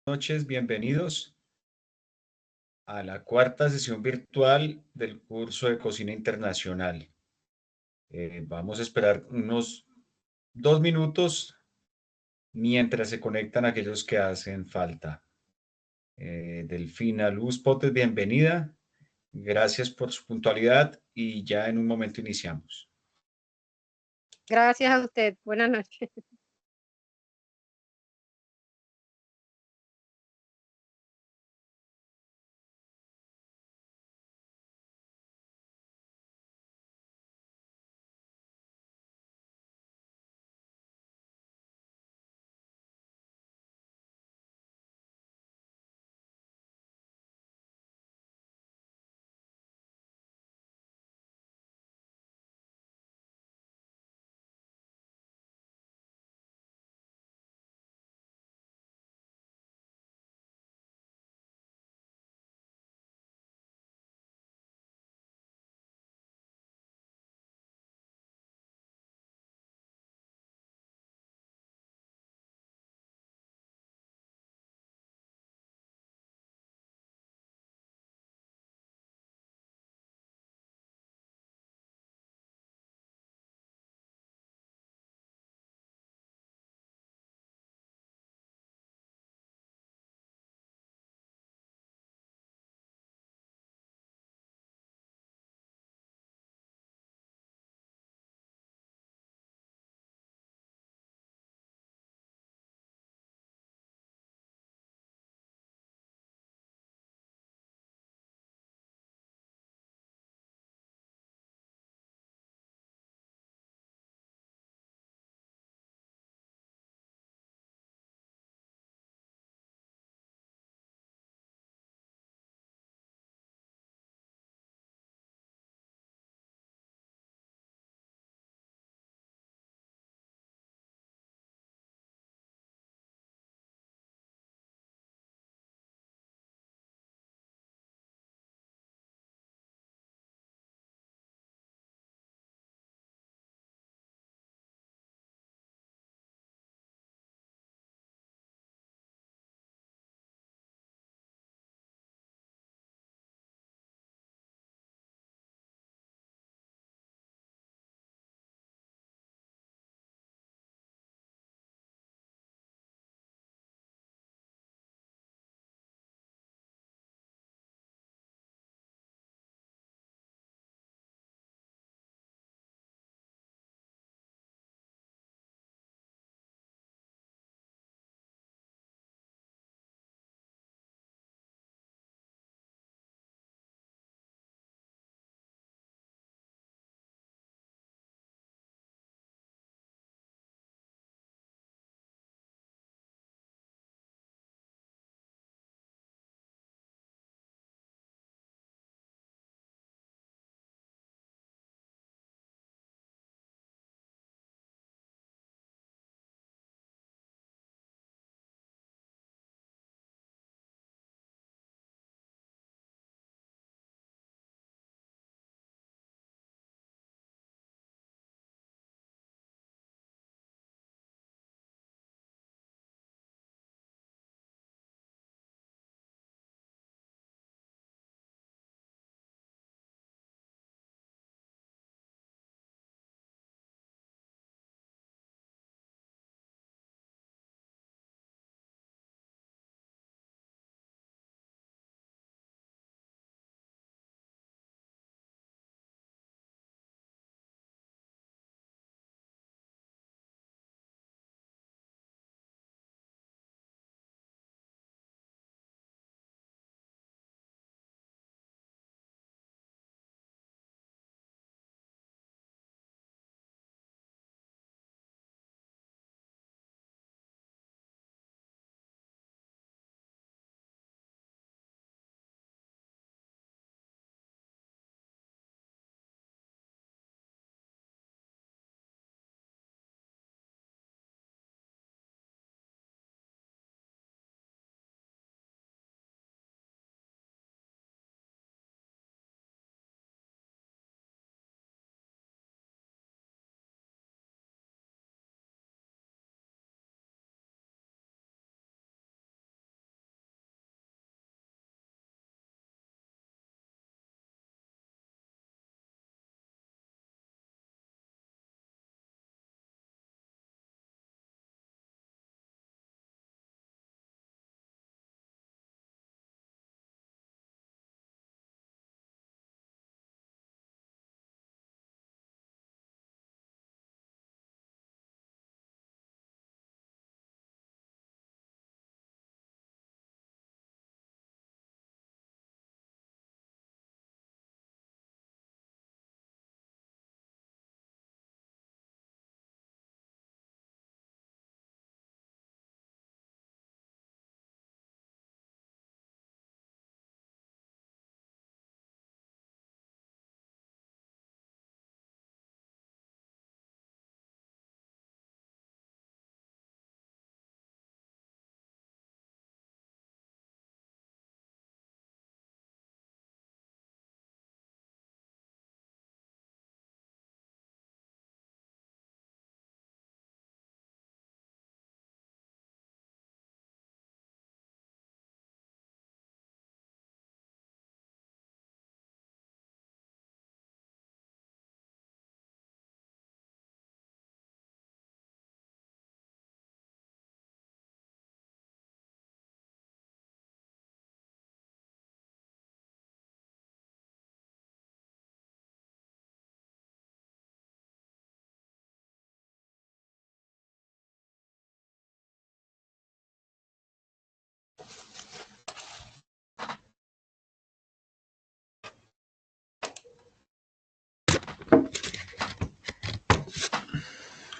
Noches, bienvenidos a la cuarta sesión virtual del curso de Cocina Internacional. Vamos a esperar unos 2 minutos mientras se conectan aquellos que hacen falta. Delfina Luz Potes, bienvenida. Gracias por su puntualidad y ya en un momento iniciamos. Gracias a usted. Buenas noches.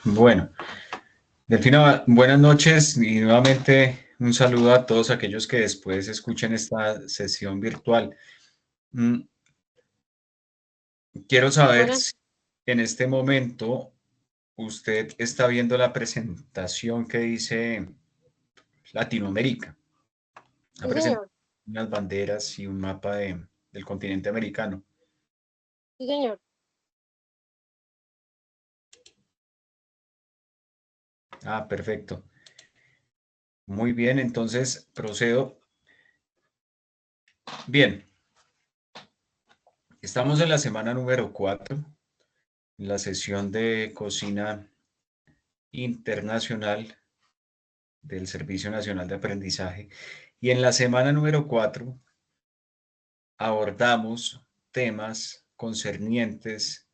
Bueno, Delfina, buenas noches y nuevamente un saludo a todos aquellos que después escuchen esta sesión virtual. Mm, Quiero saber Buenas, si en este momento usted está viendo la presentación que dice Latinoamérica, la sí, presentación señor. de unas banderas y un mapa del continente americano. Sí, señor. Ah, perfecto. Muy bien, entonces procedo. Bien, estamos en la semana número 4, en la sesión de cocina internacional del Servicio Nacional de Aprendizaje. Y en la semana número 4 abordamos temas concernientes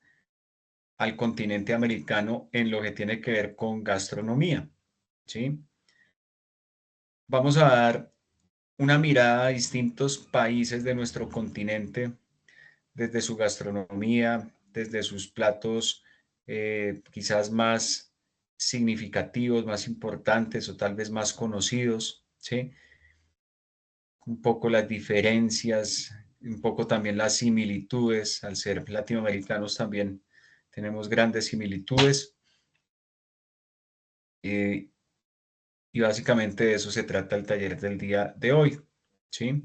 al continente americano en lo que tiene que ver con gastronomía, ¿sí? Vamos a dar una mirada a distintos países de nuestro continente, desde su gastronomía, desde sus platos quizás más significativos, más importantes o tal vez más conocidos, ¿sí? Un poco las diferencias, un poco también las similitudes, al ser latinoamericanos también tenemos grandes similitudes eh, y básicamente de eso se trata el taller del día de hoy, ¿sí?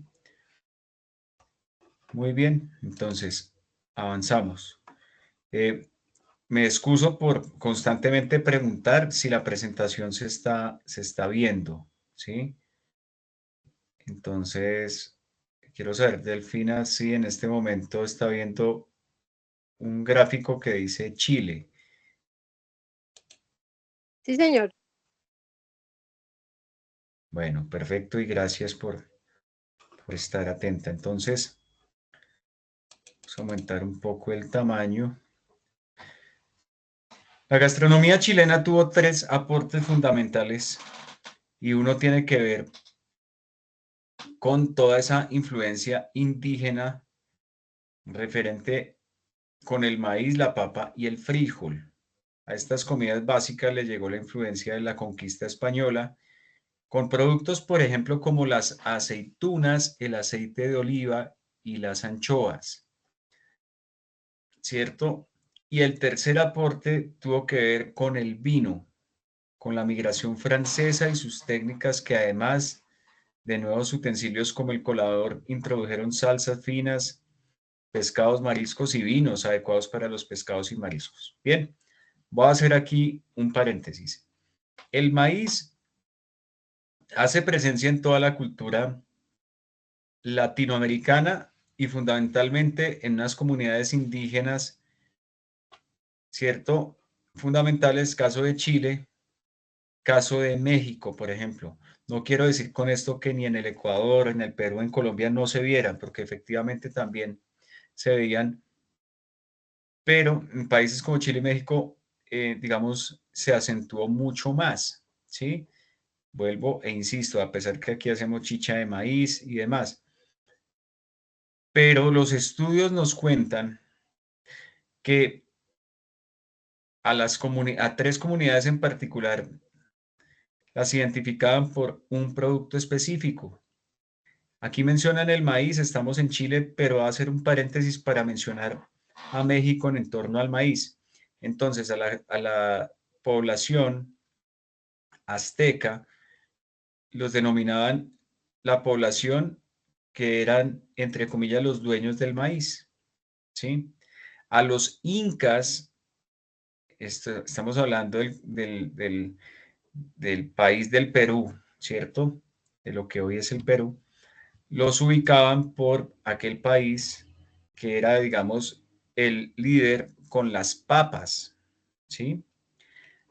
Muy bien, entonces avanzamos. Eh, Me excuso por constantemente preguntar si la presentación se está viendo, ¿sí? Entonces, quiero saber, Delfina, si en este momento está viendo un gráfico que dice Chile. Sí, señor. Bueno, perfecto y gracias por estar atenta. Entonces, vamos a aumentar un poco el tamaño. La gastronomía chilena tuvo tres aportes fundamentales y uno tiene que ver con toda esa influencia indígena referente con el maíz, la papa y el frijol. A estas comidas básicas le llegó la influencia de la conquista española, con productos, por ejemplo, como las aceitunas, el aceite de oliva y las anchoas, ¿cierto? Y el tercer aporte tuvo que ver con el vino, con la migración francesa y sus técnicas que además de nuevos utensilios como el colador introdujeron salsas finas, pescados, mariscos y vinos adecuados para los pescados y mariscos. Bien, voy a hacer aquí un paréntesis. El maíz hace presencia en toda la cultura latinoamericana y fundamentalmente en unas comunidades indígenas, ¿cierto? Fundamentales, caso de Chile, caso de México, por ejemplo. No quiero decir con esto que ni en el Ecuador, en el Perú, en Colombia no se vieran, porque efectivamente también se veían, pero en países como Chile y México, digamos, se acentuó mucho más, ¿sí? Vuelvo e insisto, a pesar que aquí hacemos chicha de maíz y demás, pero los estudios nos cuentan que a tres comunidades en particular las identificaban por un producto específico. Aquí mencionan el maíz, estamos en Chile, pero va a hacer un paréntesis para mencionar a México en torno al maíz. Entonces, a la población azteca los denominaban la población que eran, entre comillas, los dueños del maíz, ¿sí? A los incas, estamos hablando del país del Perú, ¿cierto? De lo que hoy es el Perú, los ubicaban por aquel país que era, digamos, el líder con las papas, ¿sí?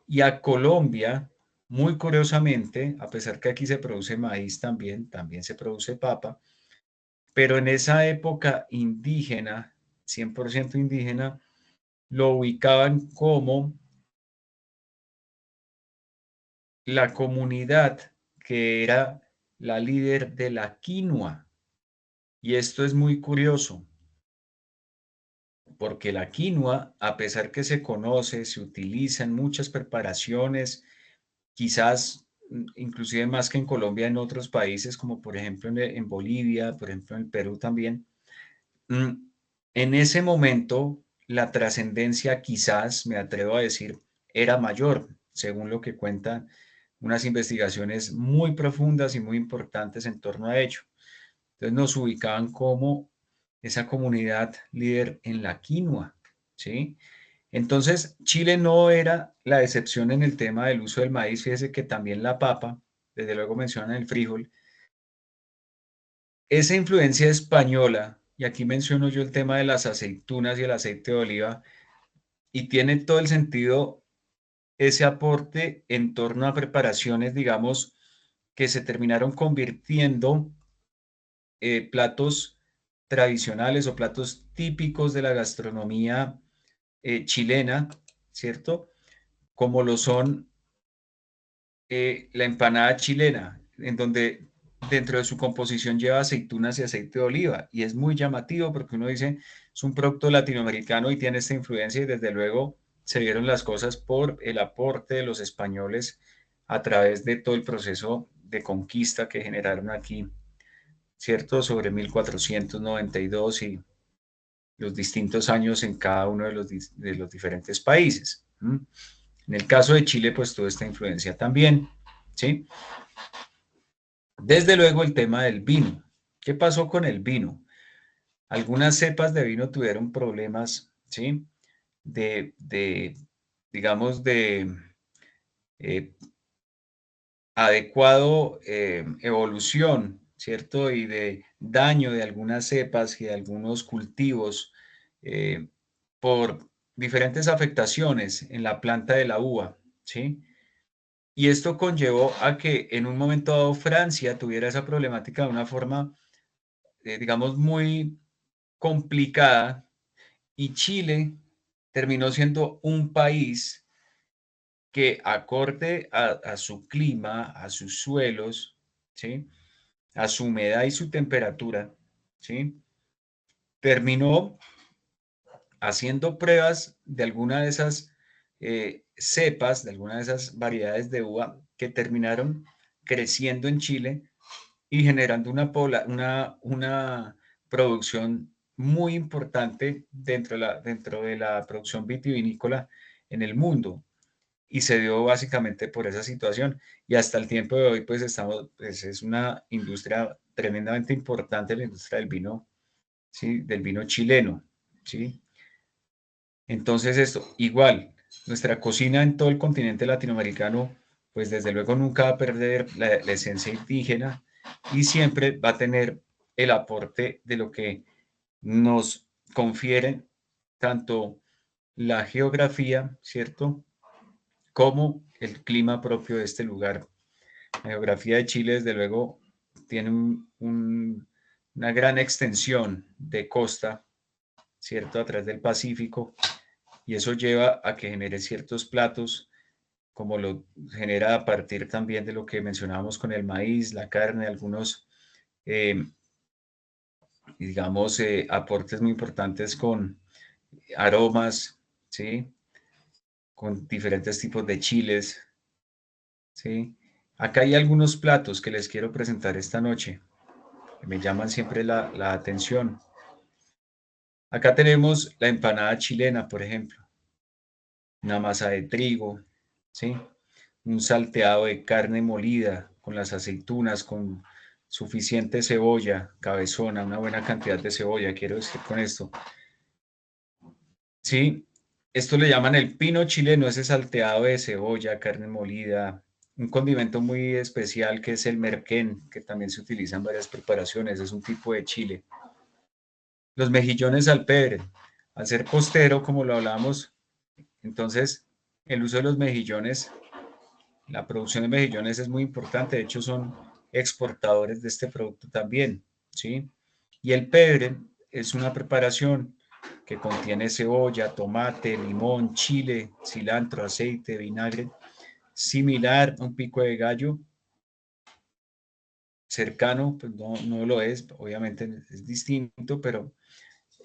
Y a Colombia, muy curiosamente, a pesar que aquí se produce maíz también se produce papa, pero en esa época indígena, 100% indígena, lo ubicaban como la comunidad que era la líder de la quinoa. Y esto es muy curioso, porque la quinoa, a pesar que se conoce, se utiliza en muchas preparaciones, quizás inclusive más que en Colombia, en otros países, como por ejemplo en Bolivia, por ejemplo en Perú también, en ese momento la trascendencia quizás, me atrevo a decir, era mayor, según lo que cuentan unas investigaciones muy profundas y muy importantes en torno a ello. Entonces nos ubicaban como esa comunidad líder en la quinoa, ¿sí? Entonces, Chile no era la excepción en el tema del uso del maíz. Fíjese que también la papa, desde luego mencionan el frijol, esa influencia española, y aquí menciono yo el tema de las aceitunas y el aceite de oliva, y tiene todo el sentido ese aporte en torno a preparaciones, digamos, que se terminaron convirtiendo platos tradicionales o platos típicos de la gastronomía chilena, ¿cierto? Como lo son la empanada chilena, en donde dentro de su composición lleva aceitunas y aceite de oliva. Y es muy llamativo porque uno dice, es un producto latinoamericano y tiene esta influencia y desde luego se vieron las cosas por el aporte de los españoles a través de todo el proceso de conquista que generaron aquí, ¿cierto? Sobre 1492 y los distintos años en cada uno de los diferentes países. En el caso de Chile, pues toda esta influencia también, ¿sí? Desde luego el tema del vino. ¿Qué pasó con el vino? Algunas cepas de vino tuvieron problemas, ¿sí? De digamos, de eh, adecuado evolución, ¿cierto? Y de daño de algunas cepas y de algunos cultivos eh, por diferentes afectaciones en la planta de la uva, ¿sí? Y esto conllevó a que en un momento dado Francia tuviera esa problemática de una forma, digamos, muy complicada y Chile terminó siendo un país que acorde a su clima, a sus suelos, ¿sí? A su humedad y su temperatura, ¿sí? Terminó haciendo pruebas de alguna de esas cepas, de alguna de esas variedades de uva que terminaron creciendo en Chile y generando una producción muy importante dentro de la producción vitivinícola en el mundo. Y se dio básicamente por esa situación. Y hasta el tiempo de hoy, pues pues es una industria tremendamente importante, la industria del vino, ¿sí? Del vino chileno, ¿sí? Entonces esto, igual, nuestra cocina en todo el continente latinoamericano, pues desde luego nunca va a perder la esencia indígena y siempre va a tener el aporte de lo que nos confieren tanto la geografía, ¿cierto? Como el clima propio de este lugar. La geografía de Chile, desde luego, tiene una gran extensión de costa, ¿cierto? A través del Pacífico, y eso lleva a que genere ciertos platos, como lo genera a partir también de lo que mencionábamos con el maíz, la carne, algunos, eh, digamos, aportes muy importantes con aromas, ¿sí? Con diferentes tipos de chiles, ¿sí? Acá hay algunos platos que les quiero presentar esta noche, que me llaman siempre la atención. Acá tenemos la empanada chilena, por ejemplo, una masa de trigo, ¿sí? Un salteado de carne molida con las aceitunas, con suficiente cebolla, cabezona, una buena cantidad de cebolla, quiero decir con esto. Sí, esto le llaman el pino chileno, ese salteado de cebolla, carne molida, un condimento muy especial que es el merquén, que también se utiliza en varias preparaciones, es un tipo de chile. Los mejillones al pebre, al ser costero, como lo hablamos, entonces el uso de los mejillones, la producción de mejillones es muy importante, de hecho son exportadores de este producto también, ¿sí? Y el pebre es una preparación que contiene cebolla, tomate, limón, chile, cilantro, aceite, vinagre, similar a un pico de gallo, cercano, pues no lo es, obviamente es distinto, pero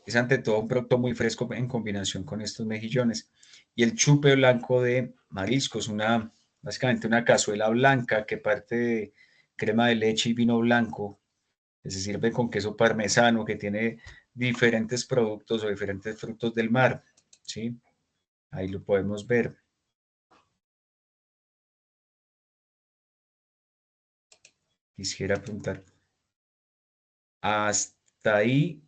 es ante todo un producto muy fresco en combinación con estos mejillones. Y el chupe blanco de mariscos, básicamente una cazuela blanca que parte de crema de leche y vino blanco, que se sirve con queso parmesano, que tiene diferentes productos o diferentes frutos del mar, ¿sí? Ahí lo podemos ver. Quisiera preguntar, ¿hasta ahí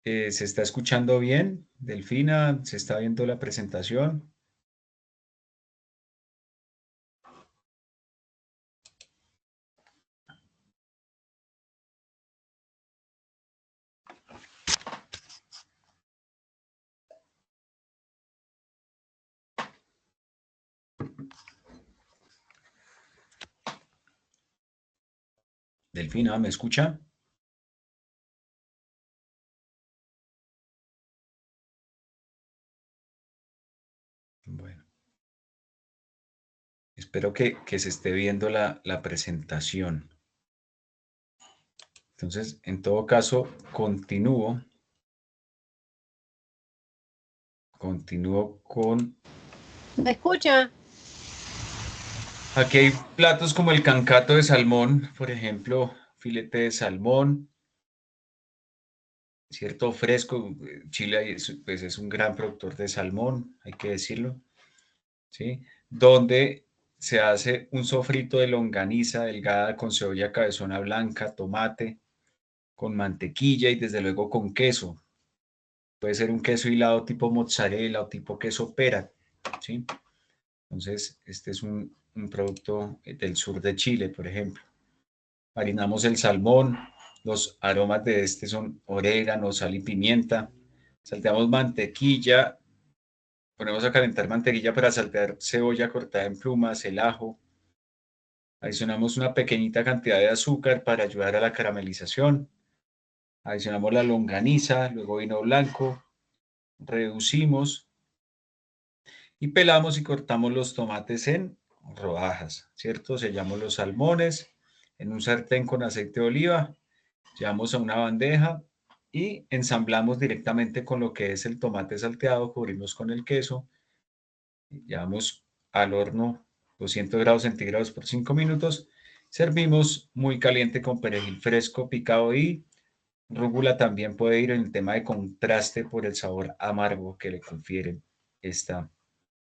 se está escuchando bien, Delfina? ¿Se está viendo la presentación? Delfina, ¿me escucha? Bueno, espero que se esté viendo la presentación. Entonces, en todo caso, continúo con... ¿Me escucha? Aquí hay platos como el cancato de salmón, por ejemplo, filete de salmón, cierto fresco. Chile pues, es un gran productor de salmón, hay que decirlo, ¿sí? Donde se hace un sofrito de longaniza delgada con cebolla cabezona blanca, tomate, con mantequilla y desde luego con queso. Puede ser un queso hilado tipo mozzarella o tipo queso pera, ¿sí? Entonces, este es un producto del sur de Chile, por ejemplo. Marinamos el salmón, los aromas de este son orégano, sal y pimienta. Salteamos mantequilla, ponemos a calentar mantequilla para saltear cebolla cortada en plumas, el ajo. Adicionamos una pequeñita cantidad de azúcar para ayudar a la caramelización. Adicionamos la longaniza, luego vino blanco, reducimos y pelamos y cortamos los tomates en rodajas, ¿cierto? Sellamos los salmones en un sartén con aceite de oliva, llevamos a una bandeja y ensamblamos directamente con lo que es el tomate salteado, cubrimos con el queso, llevamos al horno 200 grados centígrados por 5 minutos, servimos muy caliente con perejil fresco picado y rúcula también puede ir en el tema de contraste por el sabor amargo que le confiere esta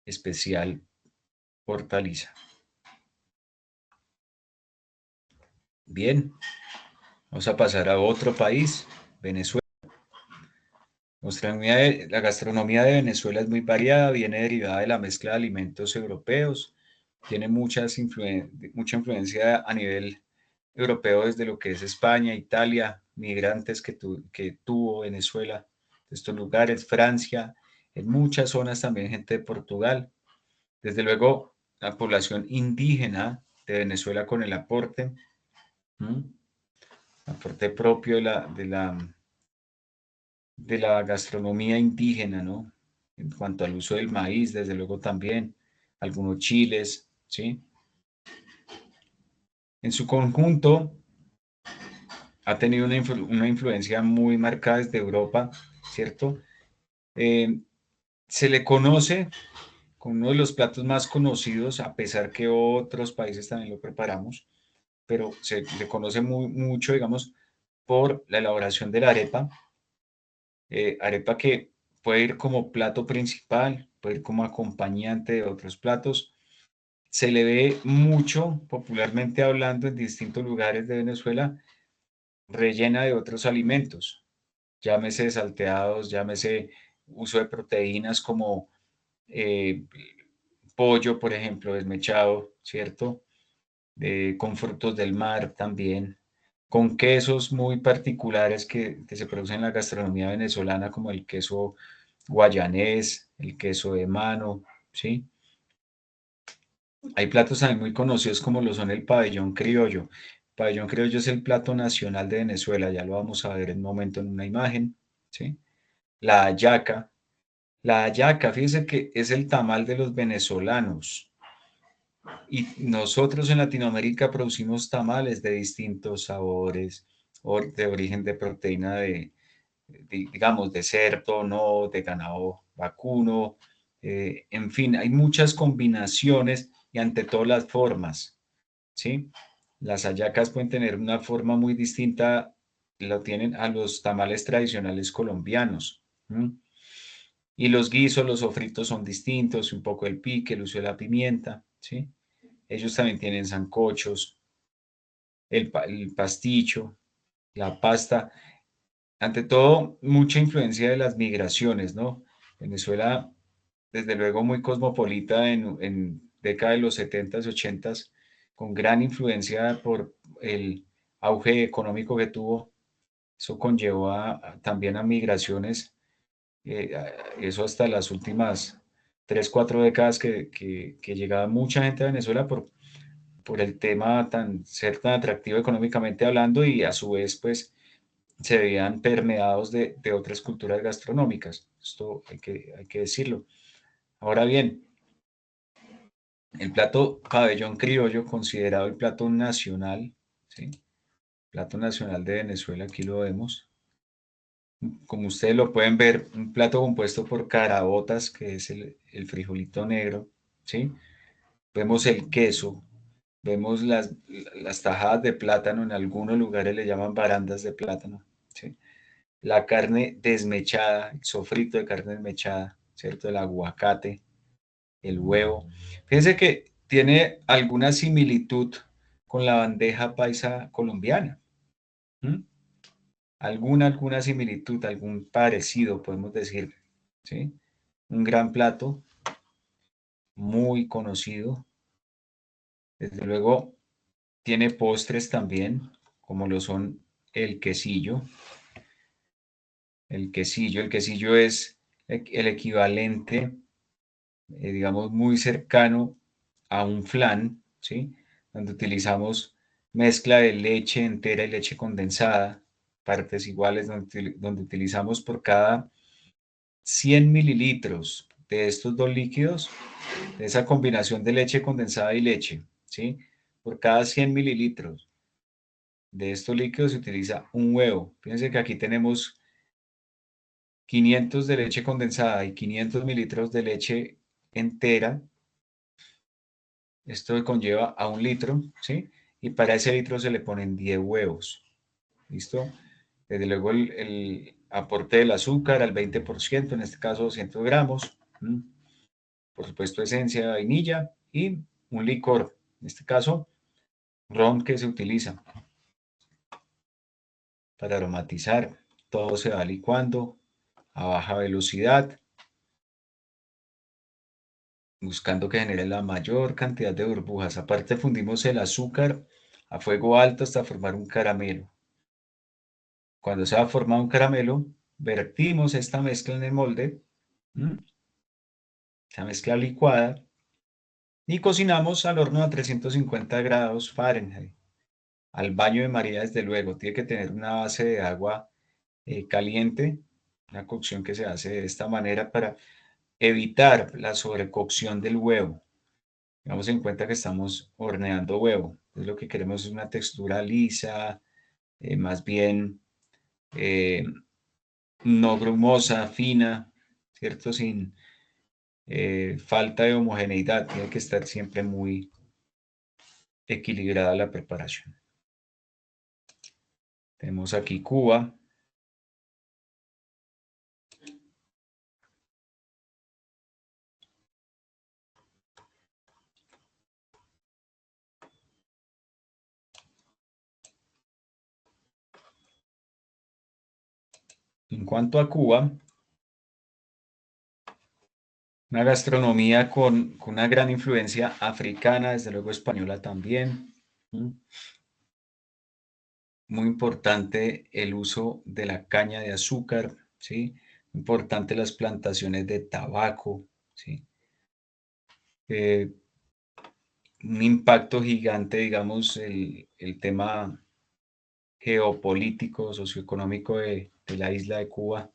especial hortaliza. Bien, vamos a pasar a otro país, Venezuela. La gastronomía de Venezuela es muy variada, viene derivada de la mezcla de alimentos europeos, tiene mucha influencia a nivel europeo desde lo que es España, Italia, migrantes que tuvo Venezuela de estos lugares, Francia, en muchas zonas también gente de Portugal. Desde luego, la población indígena de Venezuela con el aporte propio de la gastronomía indígena, ¿no? En cuanto al uso del maíz, desde luego también, algunos chiles, ¿sí? En su conjunto, ha tenido una influencia muy marcada desde Europa, ¿cierto? Eh, Se le conoce como uno de los platos más conocidos, a pesar que otros países también lo preparamos, pero se le conoce mucho, digamos, por la elaboración de la arepa, arepa que puede ir como plato principal, puede ir como acompañante de otros platos. Se le ve mucho, popularmente hablando, en distintos lugares de Venezuela, rellena de otros alimentos, llámese salteados, llámese uso de proteínas como eh, pollo, por ejemplo, desmechado, ¿cierto? Con frutos del mar también, con quesos muy particulares que se producen en la gastronomía venezolana, como el queso guayanés, el queso de mano, ¿sí? Hay platos también muy conocidos como lo son el pabellón criollo. El pabellón criollo es el plato nacional de Venezuela, ya lo vamos a ver en un momento en una imagen, ¿sí? La hallaca. La hallaca, fíjese que es el tamal de los venezolanos. Y nosotros en Latinoamérica producimos tamales de distintos sabores, de origen de proteína digamos, de cerdo, no, de ganado vacuno, en fin, hay muchas combinaciones y ante todo las formas, ¿sí? Las hallacas pueden tener una forma muy distinta, lo tienen a los tamales tradicionales colombianos. ¿M? Y los guisos, los sofritos son distintos, un poco el pique, el uso de la pimienta, ¿sí? Ellos también tienen sancochos, el pasticho, la pasta. Ante todo, mucha influencia de las migraciones, ¿no? Venezuela, desde luego, muy cosmopolita en década de los 70s, 80s, con gran influencia por el auge económico que tuvo. Eso conllevó también a migraciones, eso hasta las últimas 3, 4 décadas que llegaba mucha gente a Venezuela por el tema ser tan atractivo económicamente hablando y a su vez, pues, se veían permeados de otras culturas gastronómicas. Esto hay que decirlo. Ahora bien, el plato pabellón criollo, considerado el plato nacional, ¿sí? Plato nacional de Venezuela, aquí lo vemos. Como ustedes lo pueden ver, un plato compuesto por caraotas, que es el frijolito negro, ¿sí? Vemos el queso, vemos las tajadas de plátano, en algunos lugares le llaman barandas de plátano, ¿sí? La carne desmechada, el sofrito de carne desmechada, ¿cierto? El aguacate, el huevo. Fíjense que tiene alguna similitud con la bandeja paisa colombiana. ¿M? Alguna similitud, algún parecido, podemos decir, ¿sí? Un gran plato, muy conocido. Desde luego, tiene postres también, como lo son el quesillo. El quesillo es el equivalente, digamos, muy cercano a un flan, ¿sí? Donde utilizamos mezcla de leche entera y leche condensada, partes iguales, donde utilizamos por cada 100 mililitros de estos dos líquidos, de esa combinación de leche condensada y leche, ¿sí? Por cada 100 mililitros de estos líquidos se utiliza un huevo. Fíjense que aquí tenemos 500 de leche condensada y 500 mililitros de leche entera. Esto conlleva a 1 litro, ¿sí? Y para ese litro se le ponen 10 huevos. ¿Listo? Desde luego el aporte del azúcar al 20%, en este caso 200 gramos. Por supuesto, esencia de vainilla y un licor, en este caso, ron que se utiliza para aromatizar. Todo se va licuando a baja velocidad, buscando que genere la mayor cantidad de burbujas. Aparte, fundimos el azúcar a fuego alto hasta formar un caramelo. Cuando se ha formado un caramelo, vertimos esta mezcla en el molde, esta mezcla licuada, y cocinamos al horno a 350 grados Fahrenheit. Al baño de María, desde luego, tiene que tener una base de agua caliente, una cocción que se hace de esta manera para evitar la sobrecocción del huevo. Tengamos en cuenta que estamos horneando huevo. Entonces lo que queremos es una textura lisa, más bien no grumosa, fina, ¿cierto? Sin falta de homogeneidad. Tiene que estar siempre muy equilibrada la preparación. Tenemos aquí Cuba. En cuanto a Cuba, una gastronomía con una gran influencia africana, desde luego española también. Muy importante el uso de la caña de azúcar, ¿sí? Importante las plantaciones de tabaco, ¿sí? Un impacto gigante, digamos, el tema geopolítico, socioeconómico de la isla de Cuba,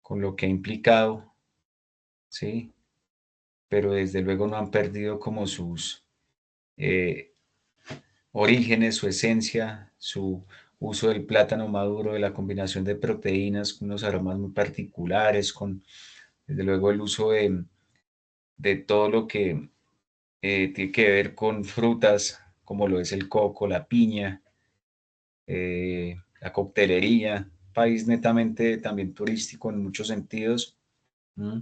con lo que ha implicado, ¿sí? Pero desde luego no han perdido como sus eh, orígenes, su esencia, su uso del plátano maduro, de la combinación de proteínas con unos aromas muy particulares, con desde luego el uso de todo lo que tiene que ver con frutas, como lo es el coco, la piña, la coctelería, país netamente también turístico en muchos sentidos. ¿Mm?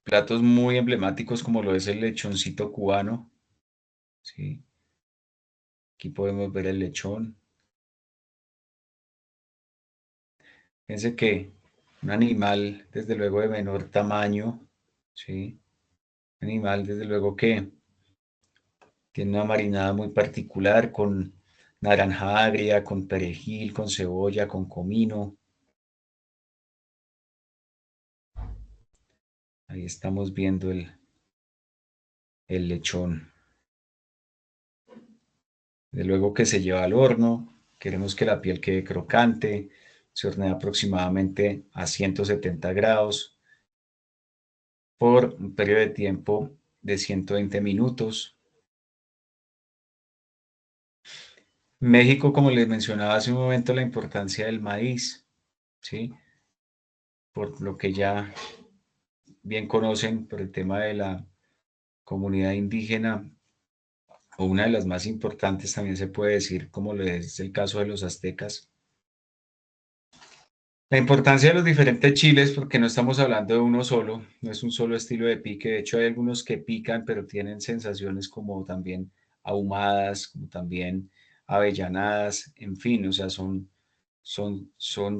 Platos muy emblemáticos como lo es el lechoncito cubano, ¿sí? Aquí podemos ver el lechón. Fíjense que un animal, desde luego, de menor tamaño, ¿sí? Un animal, desde luego, que tiene una marinada muy particular con naranja agria, con perejil, con cebolla, con comino. Ahí estamos viendo el lechón. De luego que se lleva al horno. Queremos que la piel quede crocante. Se hornea aproximadamente a 170 grados por un periodo de tiempo de 120 minutos. México, como les mencionaba hace un momento, la importancia del maíz, ¿sí? Por lo que ya bien conocen, por el tema de la comunidad indígena, o una de las más importantes también se puede decir, como lo es el caso de los aztecas. La importancia de los diferentes chiles, porque no estamos hablando de uno solo, no es un solo estilo de pique. De hecho, hay algunos que pican, pero tienen sensaciones como también ahumadas, como también avellanadas, en fin, o sea, son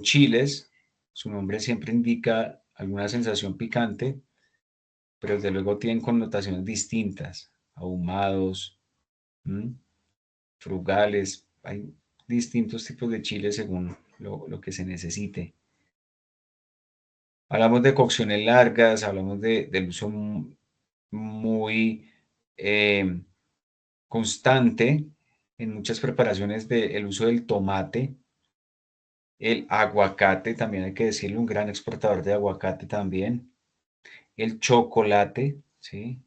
chiles. Su nombre siempre indica alguna sensación picante, pero desde luego tienen connotaciones distintas, ahumados, ¿m? Frugales. Hay distintos tipos de chiles según lo que se necesite. Hablamos de cocciones largas, hablamos del uso muy eh, constante en muchas preparaciones del uso del tomate, el aguacate, también hay que decirlo, un gran exportador de aguacate también, el chocolate, ¿sí?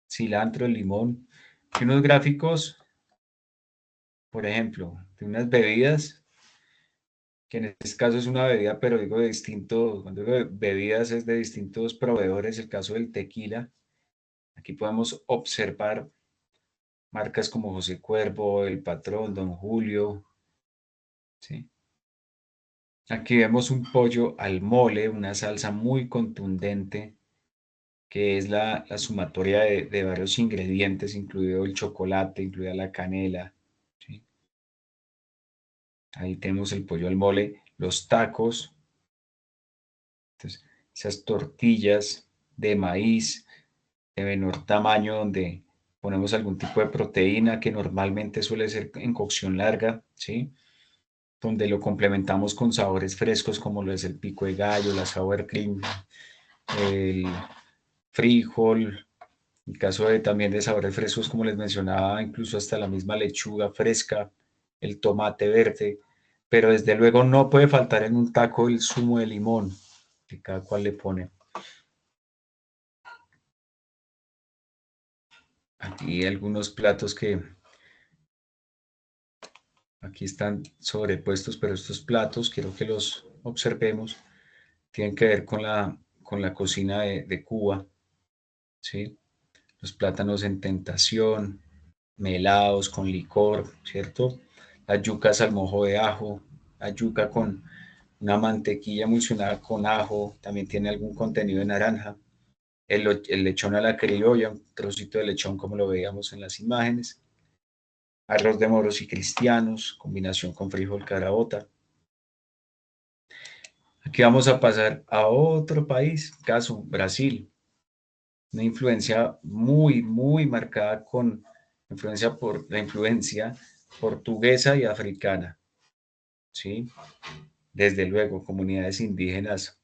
Cilantro, el limón, y unos gráficos, por ejemplo, de unas bebidas, que en este caso es una bebida, pero digo de distintos, cuando digo de bebidas es de distintos proveedores, el caso del tequila. Aquí podemos observar marcas como José Cuervo, El Patrón, Don Julio, ¿sí? Aquí vemos un pollo al mole, una salsa muy contundente, que es la sumatoria de varios ingredientes, incluido el chocolate, incluida la canela, ¿sí? Ahí tenemos el pollo al mole, los tacos, entonces, esas tortillas de maíz de menor tamaño donde ponemos algún tipo de proteína que normalmente suele ser en cocción larga, ¿sí? Donde lo complementamos con sabores frescos como lo es el pico de gallo, la sour cream, el frijol, en caso de también de sabores frescos como les mencionaba, incluso hasta la misma lechuga fresca, el tomate verde, pero desde luego no puede faltar en un taco el zumo de limón que cada cual le pone. Aquí algunos platos que aquí están sobrepuestos, pero estos platos quiero que los observemos, tienen que ver con la cocina de Cuba, ¿sí? Los plátanos en tentación, melados con licor, ¿cierto? Las yucas al mojo de ajo, la yuca con una mantequilla emulsionada con ajo, también tiene algún contenido de naranja. El lechón a la criolla, un trocito de lechón como lo veíamos en las imágenes. Arroz de moros y cristianos, combinación con frijol carabota. Aquí vamos a pasar a otro país, caso Brasil, una influencia muy marcada con influencia por la influencia portuguesa y africana, ¿sí? Desde luego, comunidades indígenas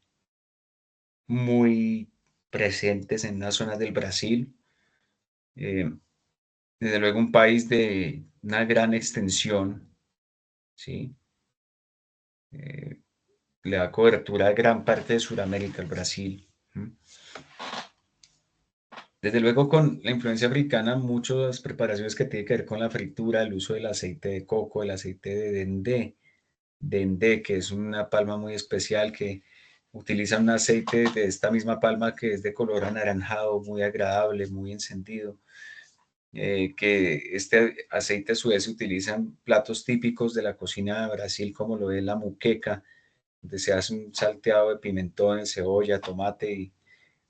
muy presentes en las zonas del Brasil, eh, desde luego un país de una gran extensión, ¿sí? Eh, le da cobertura a gran parte de Sudamérica, el Brasil. ¿Mm? Desde luego con la influencia africana, muchas preparaciones que tienen que ver con la fritura, el uso del aceite de coco, el aceite de dendé, que es una palma muy especial que utiliza un aceite de esta misma palma que es de color anaranjado, muy agradable, muy encendido. Que este aceite a su vez se utiliza en platos típicos de la cocina de Brasil, como lo es la muqueca, donde se hace un salteado de pimentón, cebolla, tomate y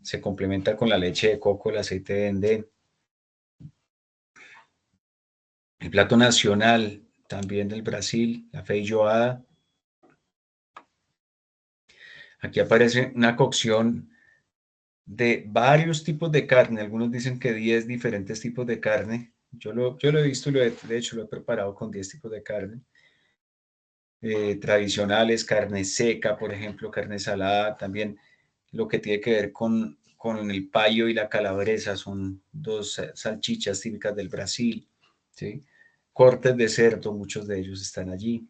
se complementa con la leche de coco, el aceite de dendé. El plato nacional también del Brasil, la feijoada. Aquí aparece una cocción de varios tipos de carne. Algunos dicen que 10 diferentes tipos de carne. Yo lo he visto, de hecho lo he preparado con 10 tipos de carne. Tradicionales, carne seca, por ejemplo, carne salada, también lo que tiene que ver con el paio y la calabresa, son dos salchichas típicas del Brasil, ¿sí? Cortes de cerdo, muchos de ellos están allí.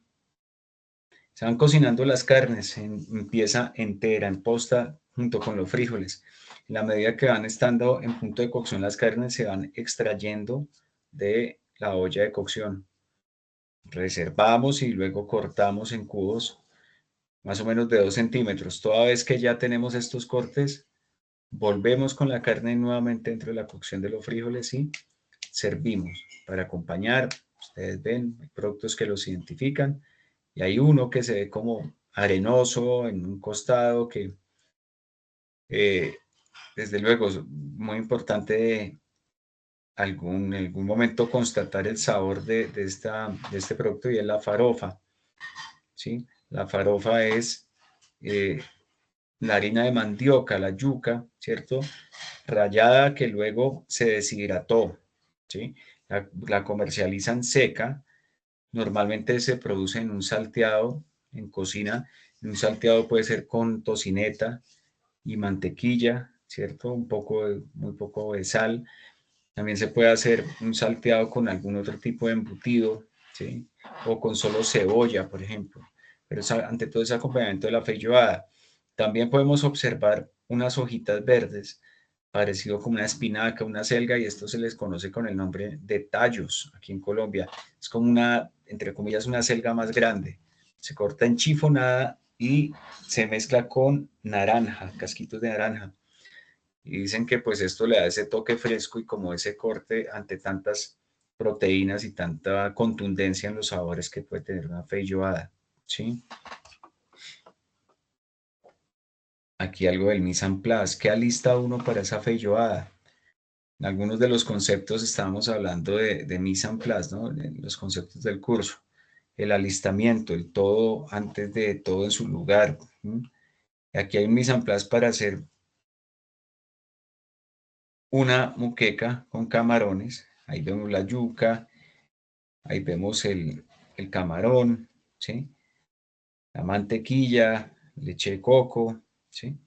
Se van cocinando las carnes en pieza entera, en posta, junto con los frijoles. En la medida que van estando en punto de cocción las carnes, se van extrayendo de la olla de cocción. Reservamos y luego cortamos en cubos más o menos de 2 centímetros. Toda vez que ya tenemos estos cortes, volvemos con la carne nuevamente dentro de la cocción de los frijoles y servimos para acompañar. Ustedes ven, hay productos que los identifican y hay uno que se ve como arenoso en un costado que eh, desde luego es muy importante en algún momento constatar el sabor de este producto y es la farofa. ¿Sí? La farofa es la harina de mandioca, la yuca, ¿cierto? Rallada que luego se deshidrató, ¿sí? La comercializan seca, normalmente se produce en un salteado, en cocina, un salteado puede ser con tocineta y mantequilla, ¿cierto? Muy poco de sal. También se puede hacer un salteado con algún otro tipo de embutido, ¿sí? O con solo cebolla, por ejemplo. Pero ante todo ese acompañamiento de la feijoada. También podemos observar unas hojitas verdes, parecido como una espinaca, una selga, y esto se les conoce con el nombre de tallos aquí en Colombia. Es como una, entre comillas, una selga más grande. Se corta en chifonada y se mezcla con naranja, casquitos de naranja. Y dicen que pues esto le da ese toque fresco y como ese corte ante tantas proteínas y tanta contundencia en los sabores que puede tener una feijoada, ¿sí? Aquí algo del mise en place. ¿Qué alista uno para esa feijoada? En algunos de los conceptos estábamos hablando de mise en place, ¿no? De los conceptos del curso. El alistamiento, el todo antes de todo en su lugar. ¿Sí? Aquí hay un mise en place para hacer una muqueca con camarones. Ahí vemos la yuca, ahí vemos el camarón, ¿sí? La mantequilla, leche de coco, ¿sí?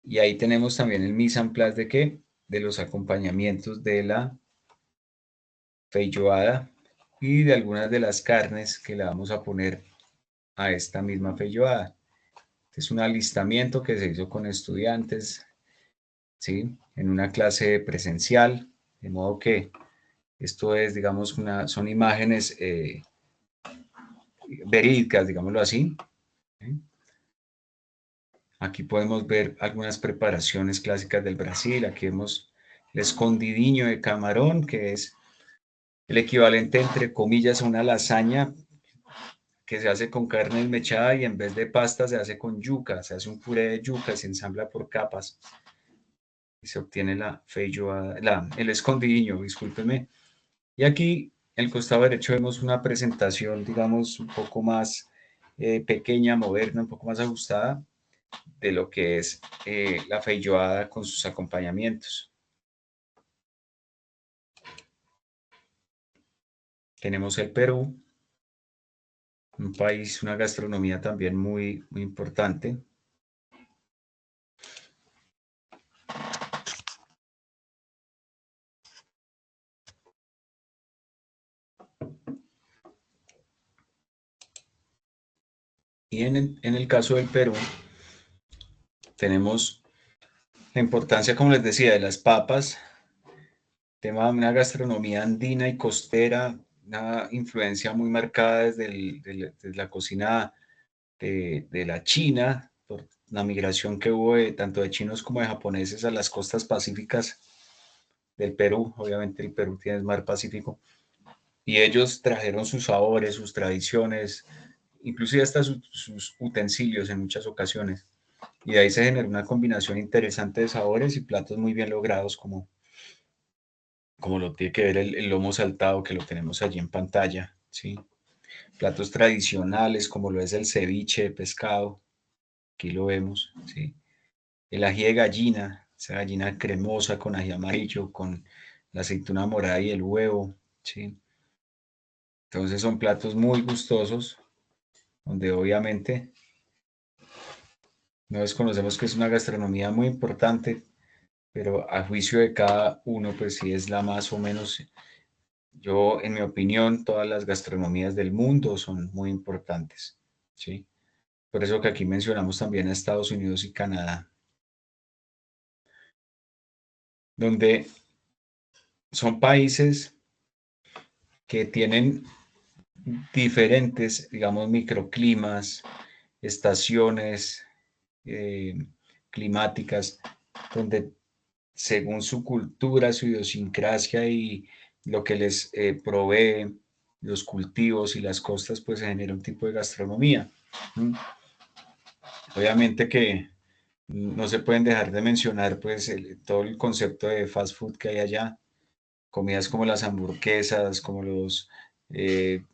Y ahí tenemos también el mise en place de qué? De los acompañamientos de la feijoada y de algunas de las carnes que le vamos a poner a esta misma feijoada. Este es un alistamiento que se hizo con estudiantes, ¿sí? En una clase presencial, de modo que esto es, digamos, son imágenes verídicas, digámoslo así. ¿Sí? Aquí podemos ver algunas preparaciones clásicas del Brasil. Aquí vemos el escondidinho de camarón, que es el equivalente, entre comillas, a una lasaña que se hace con carne desmechada y en vez de pasta se hace con yuca. Se hace un puré de yuca, se ensambla por capas y se obtiene la feijoada, el escondidinho, discúlpeme. Y aquí, en el costado derecho, vemos una presentación, digamos, un poco más pequeña, moderna, un poco más ajustada de lo que es la feijoada con sus acompañamientos. Tenemos el Perú, un país, una gastronomía también muy, muy importante. Y en el caso del Perú, tenemos la importancia, como les decía, de las papas, tema de una gastronomía andina y costera, una influencia muy marcada desde la cocina de la China, por la migración que hubo tanto de chinos como de japoneses a las costas pacíficas del Perú. Obviamente el Perú tiene el mar Pacífico, y ellos trajeron sus sabores, sus tradiciones, inclusive hasta sus utensilios en muchas ocasiones. Y de ahí se generó una combinación interesante de sabores y platos muy bien logrados, como lo tiene que ver el lomo saltado, que lo tenemos allí en pantalla, ¿sí? Platos tradicionales, como lo es el ceviche de pescado, aquí lo vemos, ¿sí? El ají de gallina, esa gallina cremosa con ají amarillo, con la aceituna morada y el huevo, ¿sí? Entonces son platos muy gustosos, donde obviamente no desconocemos que es una gastronomía muy importante, pero a juicio de cada uno, pues sí es la más o menos. Yo, en mi opinión, todas las gastronomías del mundo son muy importantes, ¿sí? Por eso que aquí mencionamos también a Estados Unidos y Canadá, donde son países que tienen diferentes, digamos, microclimas, estaciones eh, climáticas, donde según su cultura, su idiosincrasia y lo que les provee los cultivos y las costas, pues se genera un tipo de gastronomía. ¿Mm? Obviamente que no se pueden dejar de mencionar pues todo el concepto de fast food que hay allá, comidas como las hamburguesas, como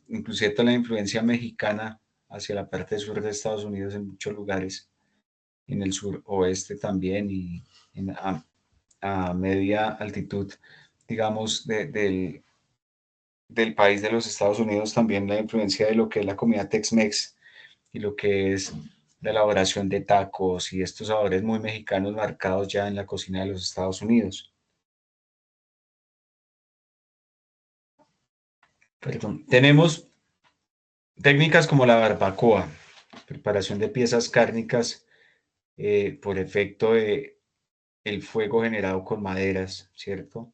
inclusive toda la influencia mexicana hacia la parte sur de Estados Unidos en muchos lugares, en el sur oeste también y a media altitud, digamos, del país de los Estados Unidos, también la influencia de lo que es la comida Tex-Mex y lo que es la elaboración de tacos y estos sabores muy mexicanos marcados ya en la cocina de los Estados Unidos. Perdón. Tenemos técnicas como la barbacoa, preparación de piezas cárnicas por efecto de el fuego generado con maderas, ¿cierto?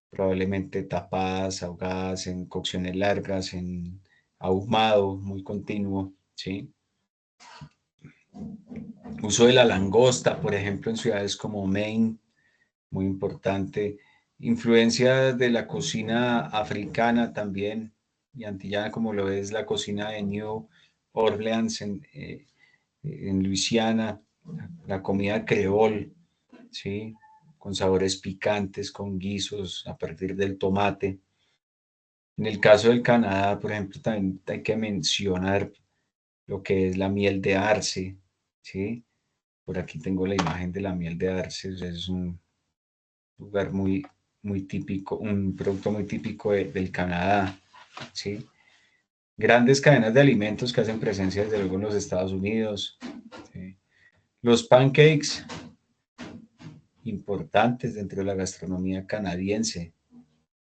Probablemente tapadas, ahogadas, en cocciones largas, en ahumado muy continuo, ¿sí? Uso de la langosta, por ejemplo, en ciudades como Maine, muy importante. Influencia de la cocina africana también y antillana, como lo es la cocina de New Orleans en Luisiana, la comida creol, ¿sí? Con sabores picantes, con guisos a partir del tomate. En el caso del Canadá, por ejemplo, también hay que mencionar lo que es la miel de arce, ¿sí? Por aquí tengo la imagen de la miel de arce, es un lugar muy típico, un producto muy típico del Canadá, ¿sí? Grandes cadenas de alimentos que hacen presencia desde luego en los Estados Unidos, ¿sí? Los pancakes, importantes dentro de la gastronomía canadiense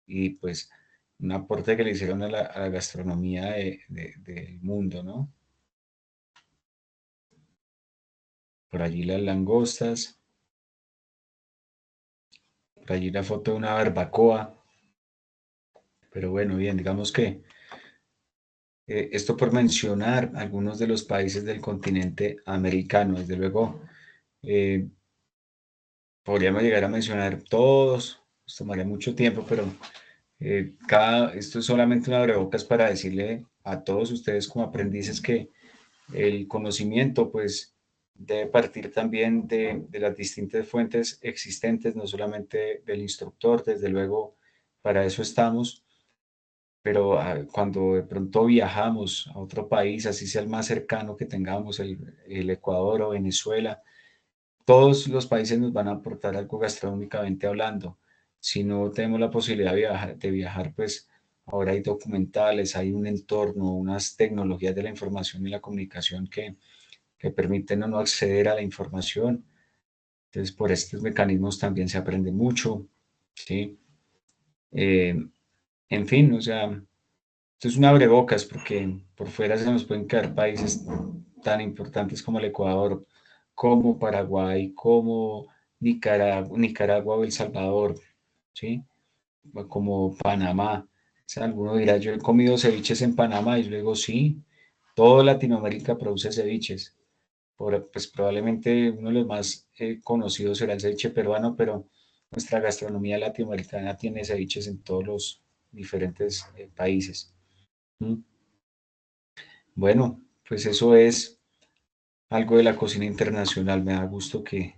y pues un aporte que le hicieron a la gastronomía del mundo, ¿no? Por allí las langostas, por allí la foto de una barbacoa, pero bueno, bien, digamos que esto por mencionar algunos de los países del continente americano. Desde luego, eh, podríamos llegar a mencionar todos, nos tomaría mucho tiempo, pero esto es solamente una abrebocas para decirle a todos ustedes como aprendices que el conocimiento, pues, debe partir también de las distintas fuentes existentes, no solamente del instructor, desde luego, para eso estamos, pero cuando de pronto viajamos a otro país, así sea el más cercano que tengamos, el Ecuador o Venezuela, todos los países nos van a aportar algo gastronómicamente hablando. Si no tenemos la posibilidad de viajar, pues ahora hay documentales, hay un entorno, unas tecnologías de la información y la comunicación que permiten a no acceder a la información. Entonces, por estos mecanismos también se aprende mucho, ¿sí? Eh, en fin, o sea, esto es un abrebocas porque por fuera se nos pueden quedar países tan importantes como el Ecuador, como Paraguay, como Nicaragua o El Salvador, ¿sí? Como Panamá. O sea, alguno dirá, yo he comido ceviches en Panamá y yo le digo, sí, toda Latinoamérica produce ceviches. Pues probablemente uno de los más conocidos será el ceviche peruano, pero nuestra gastronomía latinoamericana tiene ceviches en todos los diferentes países. ¿Mm? Bueno, pues eso es algo de la cocina internacional. Me da gusto que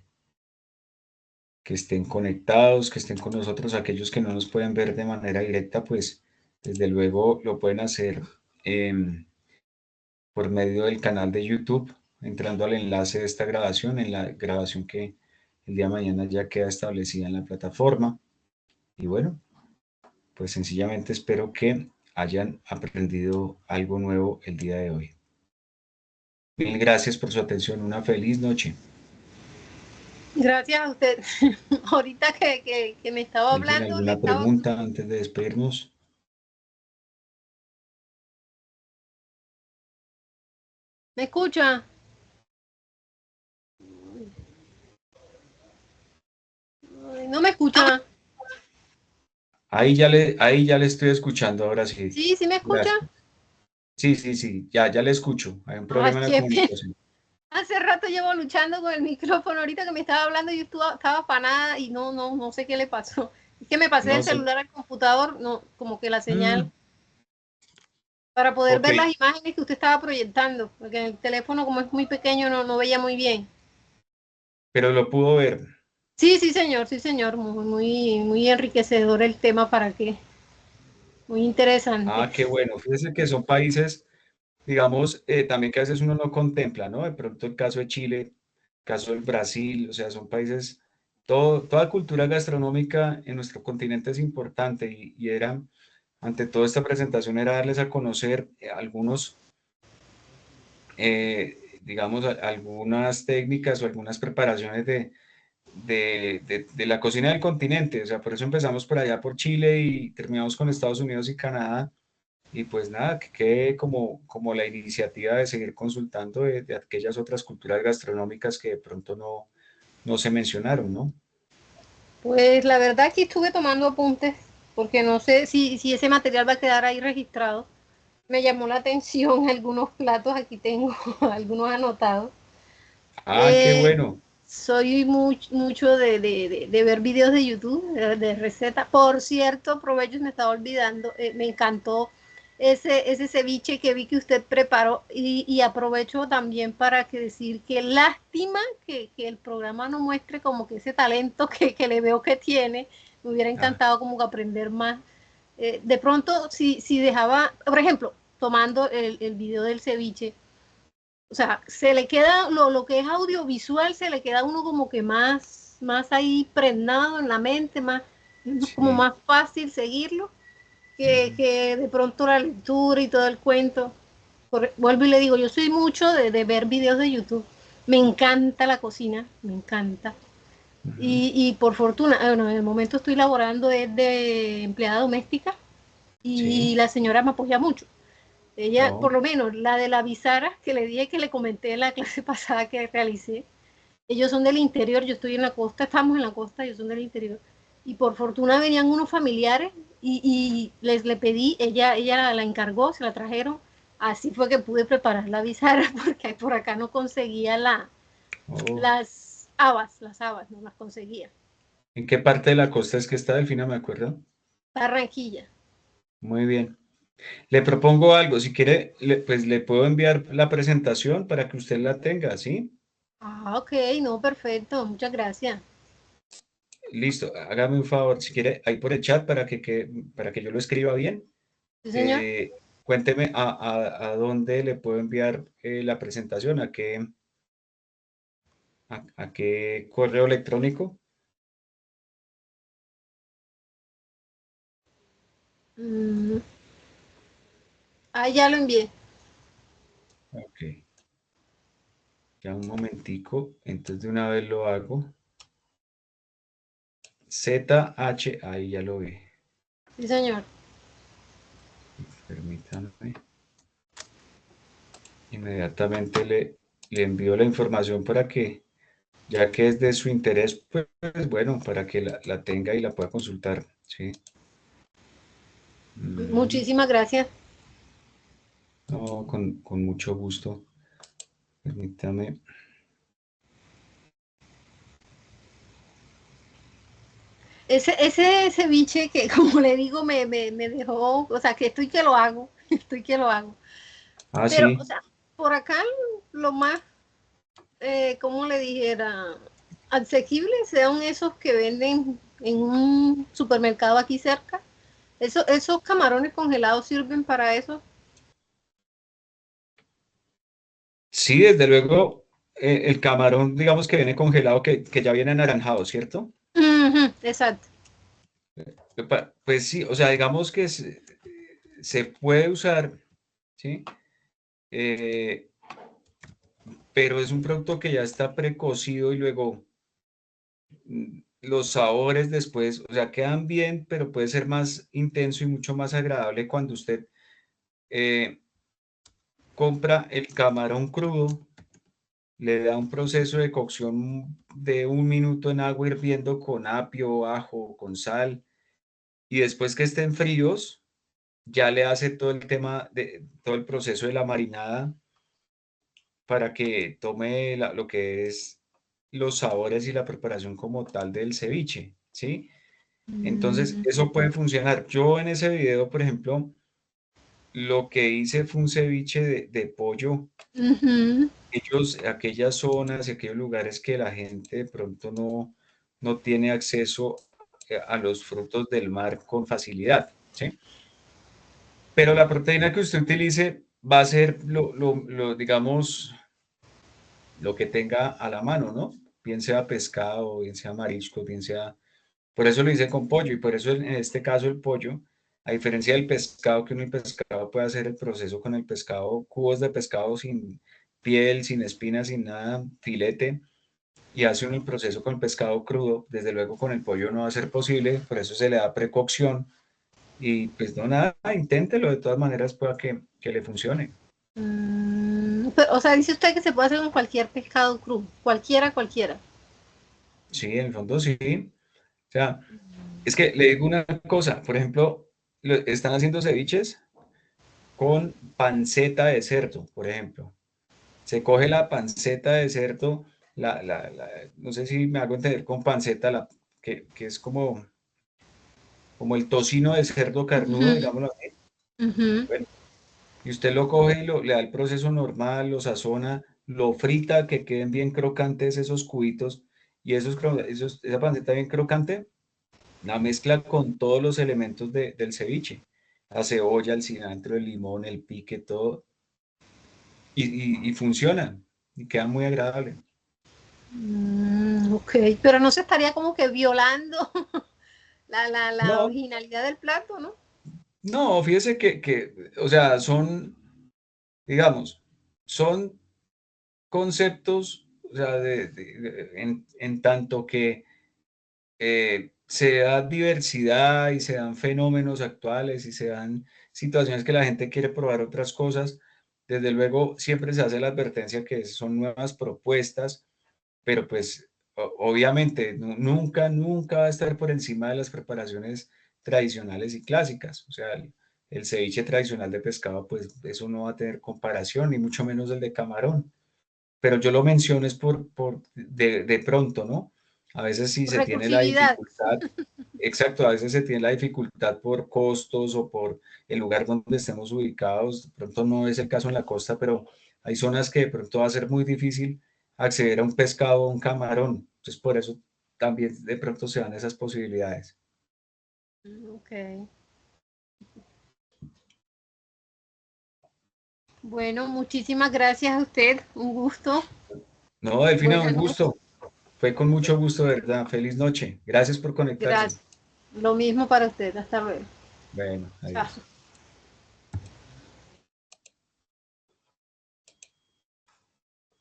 estén conectados, que estén con nosotros. Aquellos que no nos pueden ver de manera directa, pues desde luego lo pueden hacer por medio del canal de YouTube, entrando al enlace de esta grabación, en la grabación que el día de mañana ya queda establecida en la plataforma. Y bueno, pues sencillamente espero que hayan aprendido algo nuevo el día de hoy. Mil gracias por su atención. Una feliz noche. Gracias a usted. Ahorita que me estaba ¿Alguien hablando, le alguna estaba... pregunta antes de despedirnos? ¿Me escucha? Ay, no me escucha. Ahí ya le estoy escuchando, ahora sí. Sí, sí me escucha. Gracias. Sí, sí, sí, ya le escucho. Hay un Ay, problema en la qué pena. comunicación. Hace rato llevo luchando con el micrófono. Ahorita que me estaba hablando, yo estaba afanada y no sé qué le pasó. Es que me pasé No del sé. celular al computador, no, como que la señal, Mm, para poder ok, ver las imágenes que usted estaba proyectando, porque en el teléfono, como es muy pequeño, no veía muy bien. pero lo pudo ver. Sí, señor, muy enriquecedor el tema para qué, muy interesante. Ah, qué bueno. Fíjese que son países, digamos, también que a veces uno no contempla, ¿no? De pronto el caso de Chile, el caso del Brasil, o sea, son países, toda cultura gastronómica en nuestro continente es importante y era, ante todo esta presentación era darles a conocer algunos, digamos, algunas técnicas o algunas preparaciones de la cocina del continente. O sea, por eso empezamos por allá por Chile y terminamos con Estados Unidos y Canadá. Y pues nada, que quede como la iniciativa de seguir consultando de aquellas otras culturas gastronómicas que de pronto no se mencionaron, ¿no? Pues la verdad que estuve tomando apuntes, porque no sé si ese material va a quedar ahí registrado. Me llamó la atención algunos platos, aquí tengo algunos anotados. Ah, qué Eh, bueno. Soy mucho de ver videos de YouTube, de recetas. Por cierto, aprovecho, me estaba olvidando, me encantó ese ceviche que vi que usted preparó y aprovecho también para que decir que lástima que el programa no muestre como que ese talento que le veo que tiene. Me hubiera Ah, encantado como que aprender más. De pronto, si dejaba, por ejemplo, tomando el video del ceviche, o sea, se le queda lo que es audiovisual, se le queda a uno como que más ahí pregnado en la mente, más, como sí. más fácil seguirlo Ujú. que de pronto la lectura y todo el cuento. Vuelvo y le digo, yo soy mucho de ver videos de YouTube. Me encanta la cocina, me encanta. Ujú. Y por fortuna, bueno, en el momento estoy laborando de empleada doméstica y Sí. la señora me apoya mucho. Ella, Oh, por lo menos, la de la Bizara, que le dije que le comenté en la clase pasada que realicé, ellos son del interior, yo estoy en la costa, estamos en la costa, ellos son del interior. Y por fortuna venían unos familiares y le pedí, ella la encargó, se la trajeron. Así fue que pude preparar la Bizara, porque por acá no conseguía oh. las habas, no las conseguía. ¿En qué parte de la costa es que está Delfina? ¿Me acuerdo? Barranquilla. Muy bien. Le propongo algo. Si quiere, pues le puedo enviar la presentación para que usted la tenga, ¿sí? Ah, ok, no, perfecto, muchas gracias. Listo. Hágame un favor. Si quiere, ahí por el chat para que yo lo escriba bien. Sí, señor. eh, Cuénteme a dónde le puedo enviar la presentación, a qué correo electrónico. Mm, ah, ya lo envié. Ok, ya un momentico, entonces de una vez lo hago. ZH, ahí ya lo vi. Sí, señor. Permítame. Inmediatamente le envío la información para que ya que es de su interés, pues bueno, para que la tenga y la pueda consultar, ¿sí? Mm, Muchísimas gracias. no, con mucho gusto. Permítame. Ese ceviche que, como le digo, me dejó, o sea, que estoy que lo hago, estoy que lo hago. Ah, Pero, o sí. sea, por acá lo más, ¿cómo le dijera? Asequible sean esos que venden en un supermercado aquí cerca. Esos camarones congelados sirven para eso. Sí, desde luego, el camarón, digamos que viene congelado, que ya viene anaranjado, ¿cierto? Ujú, exacto. Pues sí, o sea, digamos que se puede usar, ¿sí? Eh, pero es un producto que ya está precocido y luego los sabores después, o sea, quedan bien, pero puede ser más intenso y mucho más agradable cuando usted eh, compra el camarón crudo, le da un proceso de cocción de 1 minuto en agua hirviendo con apio, ajo, con sal, y después que estén fríos, ya le hace todo el tema de todo el proceso de la marinada para que tome lo que es los sabores y la preparación como tal del ceviche, ¿sí? Entonces, Mm, eso puede funcionar. Yo en ese video, por ejemplo, lo que hice fue un ceviche de pollo. ujú. Aquellas zonas y aquellos lugares que la gente de pronto no tiene acceso a los frutos del mar con facilidad, ¿sí? Pero la proteína que usted utilice va a ser digamos, lo que tenga a la mano, ¿no? Bien sea pescado, bien sea marisco, bien sea... Por eso lo hice con pollo y por eso en este caso el pollo, a diferencia del pescado, que uno el pescado puede hacer el proceso con el pescado, cubos de pescado sin piel, sin espinas, sin nada, filete, y hace uno el proceso con el pescado crudo, desde luego con el pollo no va a ser posible, por eso se le da precocción y pues no nada, inténtelo de todas maneras para que le funcione. O sea, dice usted que se puede hacer con cualquier pescado crudo, cualquiera, cualquiera. Sí, en el fondo sí. O sea, es que le digo una cosa, por ejemplo, están haciendo ceviches con panceta de cerdo, por ejemplo. Se coge la panceta de cerdo, no sé si me hago entender con panceta, que es como el tocino de cerdo carnudo, Ujú, digámoslo así. ujú. Bueno, y usted lo coge y le da el proceso normal, lo sazona, lo frita, que queden bien crocantes esos cubitos, y esa panceta bien crocante, la mezcla con todos los elementos del ceviche, la cebolla, el cilantro, el limón, el pique, todo, y funciona, y queda muy agradable. Ok, pero no se estaría como que violando la No, originalidad del plato, ¿no? no, fíjese o sea, digamos, son conceptos, o sea, en tanto que se da diversidad y se dan fenómenos actuales y se dan situaciones que la gente quiere probar otras cosas, desde luego siempre se hace la advertencia que son nuevas propuestas, pero pues obviamente nunca va a estar por encima de las preparaciones tradicionales y clásicas. O sea, el ceviche tradicional de pescado, pues eso no va a tener comparación, ni mucho menos el de camarón. Pero yo lo menciono es de pronto, ¿no? A veces sí Por se tiene la recursividad. dificultad, exacto, a veces se tiene la dificultad por costos o por el lugar donde estemos ubicados. De pronto no es el caso en la costa, pero hay zonas que de pronto va a ser muy difícil acceder a un pescado o un camarón. Entonces, por eso también de pronto se dan esas posibilidades. Ok. Bueno, muchísimas gracias a usted. Un gusto. No, Delfina, Buenas un noches. gusto. Fue con mucho gusto, de verdad. Feliz noche. Gracias por conectarse. Gracias. Lo mismo para usted. Hasta luego. Bueno, Chao. adiós.